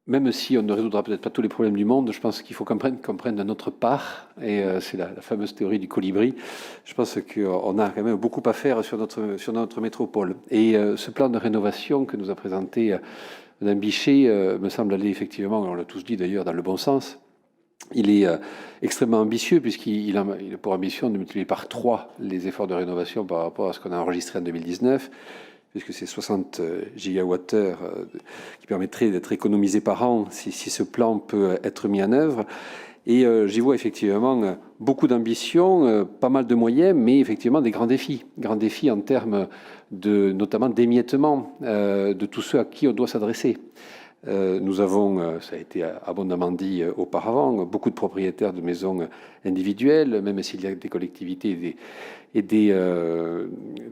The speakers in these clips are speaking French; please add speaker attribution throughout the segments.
Speaker 1: même si on ne résoudra peut-être pas tous les problèmes du monde, je pense qu'il faut qu'on prenne de notre part, et c'est la fameuse théorie du colibri. Je pense qu'on a quand même beaucoup à faire sur notre métropole. Et ce plan de rénovation que nous a présenté Mme Bichet me semble aller effectivement, on l'a tous dit d'ailleurs, dans le bon sens. Il est extrêmement ambitieux puisqu'il a pour ambition de multiplier par 3 les efforts de rénovation par rapport à ce qu'on a enregistré en 2019, puisque c'est 60 gigawattheures qui permettraient d'être économisés par an si ce plan peut être mis en œuvre. Et j'y vois effectivement beaucoup d'ambition, pas mal de moyens, mais effectivement des grands défis. Grands défis en termes de, notamment d'émiettement de tous ceux à qui on doit s'adresser. Nous avons, ça a été abondamment dit auparavant, beaucoup de propriétaires de maisons individuelles, même s'il y a des collectivités et des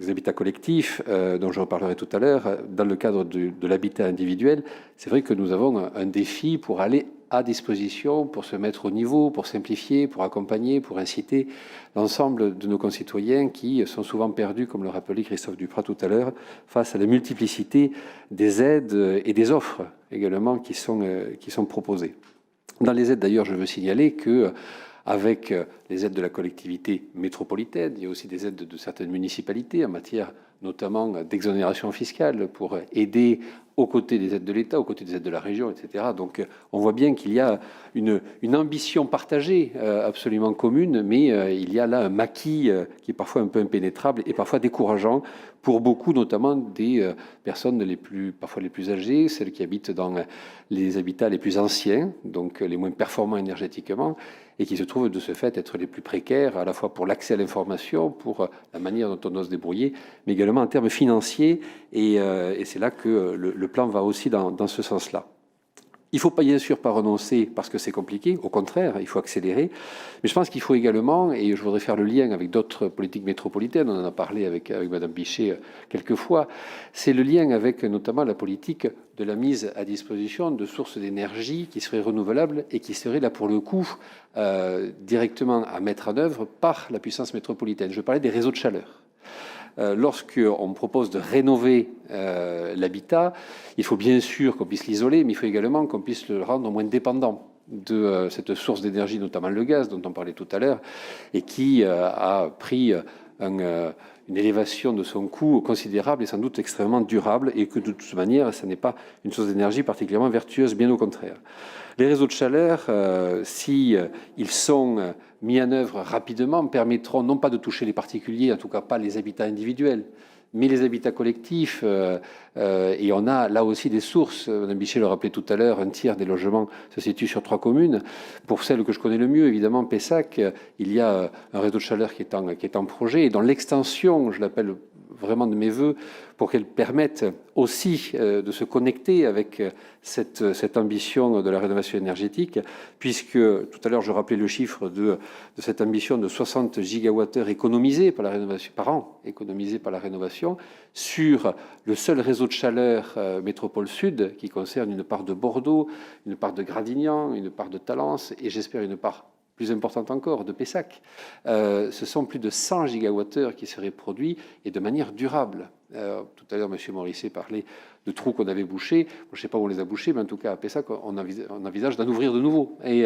Speaker 1: habitats collectifs, dont je reparlerai tout à l'heure. Dans le cadre de l'habitat individuel, c'est vrai que nous avons un défi pour aller à disposition, pour se mettre au niveau, pour simplifier, pour accompagner, pour inciter l'ensemble de nos concitoyens qui sont souvent perdus, comme le rappelait Christophe Duprat tout à l'heure, face à la multiplicité des aides et des offres également qui sont proposées. Dans les aides, d'ailleurs, je veux signaler que avec les aides de la collectivité métropolitaine, il y a aussi des aides de certaines municipalités en matière notamment d'exonération fiscale pour aider aux côtés des aides de l'État, aux côtés des aides de la région, etc. Donc on voit bien qu'il y a une ambition partagée absolument commune, mais il y a là un maquis qui est parfois un peu impénétrable et parfois décourageant pour beaucoup, notamment des personnes parfois les plus âgées, celles qui habitent dans les habitats les plus anciens, donc les moins performants énergétiquement, et qui se trouvent de ce fait être les plus précaires, à la fois pour l'accès à l'information, pour la manière dont on doit se débrouiller, mais également en termes financiers, et c'est là que le plan va aussi dans ce sens-là. Il ne faut pas, bien sûr, pas renoncer parce que c'est compliqué, au contraire, il faut accélérer, mais je pense qu'il faut également, et je voudrais faire le lien avec d'autres politiques métropolitaines, on en a parlé avec Mme Bichet quelques fois, c'est le lien avec notamment la politique de la mise à disposition de sources d'énergie qui seraient renouvelables et qui seraient là pour le coup directement à mettre en œuvre par la puissance métropolitaine. Je parlais des réseaux de chaleur. Lorsqu'on propose de rénover l'habitat, il faut bien sûr qu'on puisse l'isoler, mais il faut également qu'on puisse le rendre moins dépendant de cette source d'énergie, notamment le gaz dont on parlait tout à l'heure, et qui a pris une élévation de son coût considérable et sans doute extrêmement durable, et que de toute manière, ce n'est pas une source d'énergie particulièrement vertueuse, bien au contraire. Les réseaux de chaleur, si ils sont mis en œuvre rapidement, permettront non pas de toucher les particuliers, en tout cas pas les habitats individuels, mais les habitats collectifs. Et on a là aussi des sources. Mme Bichet le rappelait tout à l'heure, un tiers des logements se situe sur 3 communes. Pour celle que je connais le mieux, évidemment, Pessac, il y a un réseau de chaleur qui est en projet et dont l'extension, je l'appelle vraiment de mes voeux, pour qu'elle permette aussi de se connecter avec cette ambition de la rénovation énergétique, puisque tout à l'heure je rappelais le chiffre de cette ambition de 60 gigawattheures économisés par la rénovation par an, économisés par la rénovation, sur le seul réseau de chaleur Métropole Sud, qui concerne une part de Bordeaux, une part de Gradignan, une part de Talence, et j'espère une part plus importante encore, de Pessac. Ce sont plus de 100 gigawattheures qui seraient produits et de manière durable. Tout à l'heure, M. Morisset parlait de trous qu'on avait bouchés. Je ne sais pas où on les a bouchés, mais en tout cas, à Pessac, on envisage d'en ouvrir de nouveau et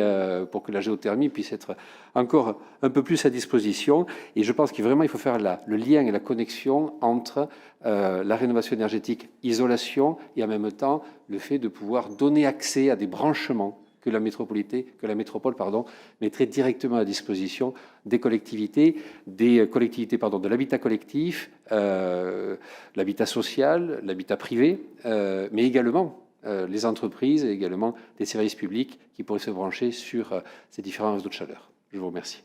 Speaker 1: pour que la géothermie puisse être encore un peu plus à disposition. Et je pense qu'il faut faire le lien et la connexion entre la rénovation énergétique, isolation, et en même temps, le fait de pouvoir donner accès à des branchements que la métropole mettrait directement à disposition des collectivités, de l'habitat collectif, l'habitat social, l'habitat privé, mais également les entreprises et également des services publics qui pourraient se brancher sur ces différents réseaux de chaleur. Je vous remercie.